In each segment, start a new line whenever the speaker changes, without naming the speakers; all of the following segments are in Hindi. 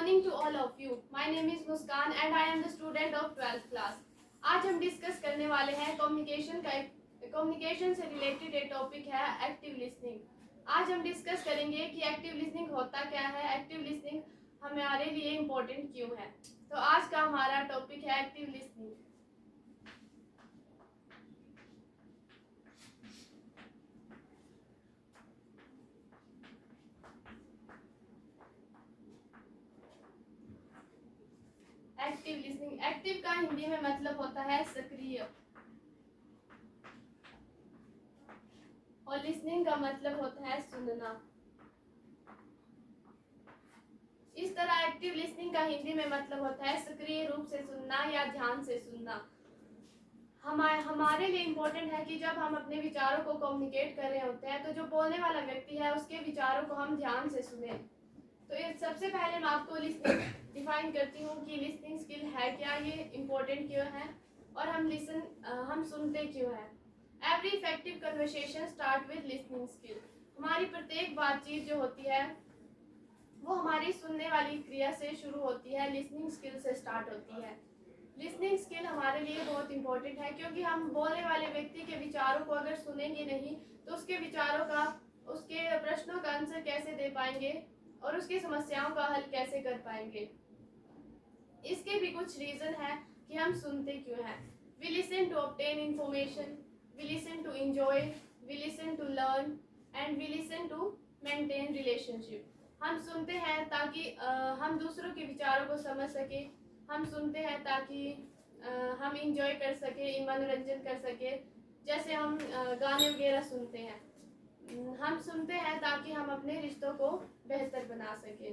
morning to all of you. My name is Muskan and I am the student of 12th class. आज हम डिस्कस करने वाले हैं कम्युनिकेशन से रिलेटेड एक टॉपिक है एक्टिव लिसनिंग। आज हम डिस्कस करेंगे कि एक्टिव लिसनिंग होता क्या है, एक्टिव लिसनिंग हमारे लिए इम्पोर्टेंट क्यों है। तो आज का हमारा टॉपिक है active listening. Active listening, active का हिंदी में मतलब होता है सक्रिय और लिसनिंग का मतलब होता है सुनना। इस तरह एक्टिव लिसनिंग का हिंदी में मतलब होता है सक्रिय रूप से सुनना या ध्यान से सुनना। हमारे लिए इम्पोर्टेंट है कि जब हम अपने विचारों को कम्युनिकेट कर रहे होते हैं तो जो बोलने वाला व्यक्ति है उसके विचारों को हम ध्यान से सुने। तो सबसे पहले मैं आपको लिसनिंग डिफाइन करती हूँ कि लिसनिंग स्किल है क्या, ये इम्पोर्टेंट क्यों है और हम सुनते क्यों हैं। Every effective conversation start with listening skill. हमारी प्रत्येक बातचीत जो होती है वो हमारी सुनने वाली क्रिया से शुरू होती है, लिसनिंग स्किल से स्टार्ट होती है। लिसनिंग स्किल हमारे लिए बहुत इंपॉर्टेंट है क्योंकि हम बोलने वाले व्यक्ति के विचारों को अगर सुनेंगे नहीं तो उसके विचारों का, उसके प्रश्नों का आंसर कैसे दे पाएंगे और उसकी समस्याओं का हल कैसे कर पाएंगे। इसके भी कुछ रीजन है कि हम सुनते क्यों हैं। We listen to obtain information, we listen to enjoy, we listen to learn and we listen to maintain relationship. हम सुनते हैं ताकि हम दूसरों के विचारों को समझ सके, हम सुनते हैं ताकि हम इंजॉय कर सके, मनोरंजन कर सके, जैसे हम गाने वगैरह सुनते हैं। हम सुनते हैं ताकि हम अपने रिश्तों को बेहतर बना सके।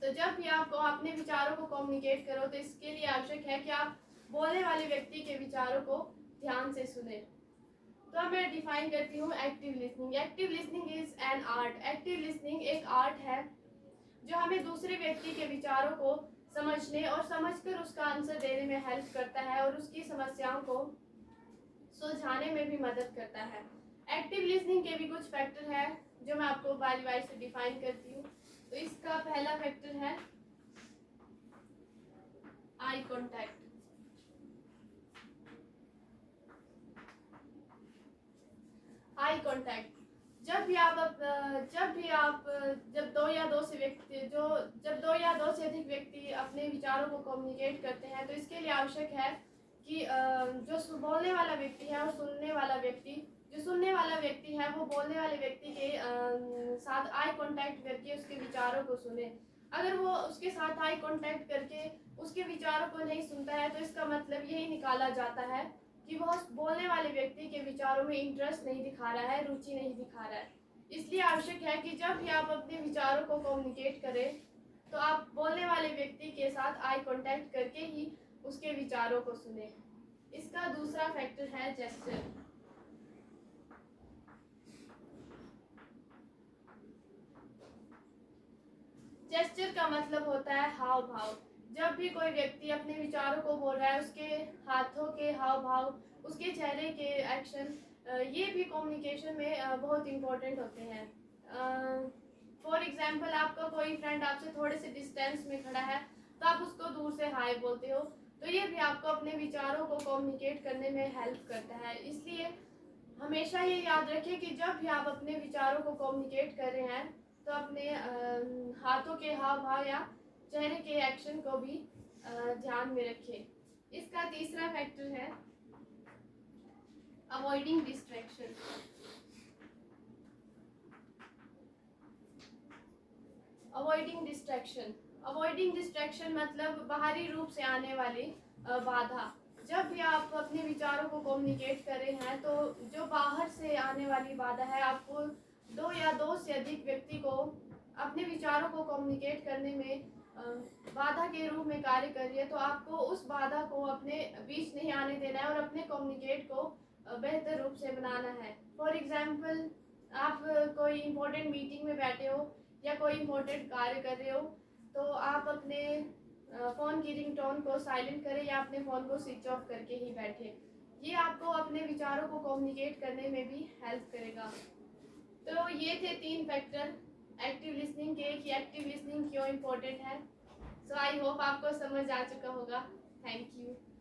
तो जब भी आप अपने विचारों को कम्युनिकेट करो तो इसके लिए आवश्यक है कि आप बोलने वाले व्यक्ति के विचारों को ध्यान से सुने। तो अब मैं डिफाइन करती हूँ active listening. Active listening is an art. Active listening एक आर्ट है जो हमें दूसरे व्यक्ति के विचारों को समझने और समझकर उसका आंसर देने में हेल्प करता है और उसकी समस्याओं को सुलझाने में भी मदद करता है। एक्टिव लिसनिंग के भी कुछ फैक्टर है जो मैं आपको बारी बारी से डिफाइन करती हूँ। तो इसका पहला फैक्टर है आई कॉन्टैक्ट। आई कॉन्टैक्ट, जब दो या दो से अधिक व्यक्ति अपने विचारों को कम्युनिकेट करते हैं तो इसके लिए आवश्यक है कि जो बोलने वाला व्यक्ति है और सुनने वाला व्यक्ति, जो सुनने वाला व्यक्ति है वो बोलने वाले व्यक्ति के साथ आई कांटेक्ट करके उसके विचारों को सुने। अगर वो उसके साथ आई कांटेक्ट करके उसके विचारों को नहीं सुनता है तो इसका मतलब यही निकाला जाता है कि वह बोलने वाले व्यक्ति के विचारों में इंटरेस्ट नहीं दिखा रहा है, रुचि नहीं दिखा रहा है। इसलिए आवश्यक है कि जब भी आप अपने विचारों को कम्युनिकेट करें तो आप बोलने वाले व्यक्ति के साथ आई कांटेक्ट करके ही उसके विचारों को सुने। इसका दूसरा फैक्टर है जेस्चर। जेस्चर का मतलब होता है हाव भाव। जब भी कोई व्यक्ति अपने विचारों को बोल रहा है उसके हाथों के हाव भाव, उसके चेहरे के एक्शन, ये भी कम्युनिकेशन में बहुत इम्पोर्टेंट होते हैं। फॉर एग्जांपल, आपका कोई फ्रेंड आपसे थोड़े से डिस्टेंस में खड़ा है तो आप उसको दूर से हाय बोलते हो, तो ये भी आपको अपने विचारों को कम्युनिकेट करने में हेल्प करता है। इसलिए हमेशा ये याद रखें कि जब भी आप अपने विचारों को कम्युनिकेट कर रहे हैं तो अपने हाथों के हाव भाव या चेहरे के एक्शन को भी ध्यान में रखें। इसका तीसरा फैक्टर है अवॉइडिंग डिस्ट्रैक्शन। अवॉइडिंग डिस्ट्रैक्शन मतलब बाहरी रूप से आने वाली बाधा। जब भी आप अपने विचारों को कम्युनिकेट कर रहे हैं तो जो बाहर से आने वाली बाधा है, आपको दो या दो से अधिक व्यक्ति को अपने विचारों को कम्युनिकेट करने में बाधा के रूप में कार्य कर रही है, तो आपको उस बाधा को अपने बीच नहीं आने देना है और अपने कम्युनिकेट को बेहतर रूप से बनाना है। फॉर एग्जाम्पल, आप कोई इम्पोर्टेंट मीटिंग में बैठे हो या कोई इम्पोर्टेंट कार्य कर रहे हो तो आप अपने फ़ोन की रिंगटोन को साइलेंट करें या अपने फ़ोन को स्विच ऑफ करके ही बैठे। ये आपको अपने विचारों को कम्युनिकेट करने में भी हेल्प करेगा। तो ये थे 3 फैक्टर एक्टिव लिसनिंग के कि एक्टिव लिसनिंग क्यों इम्पोर्टेंट है। सो आई होप आपको समझ आ चुका होगा। Thank you.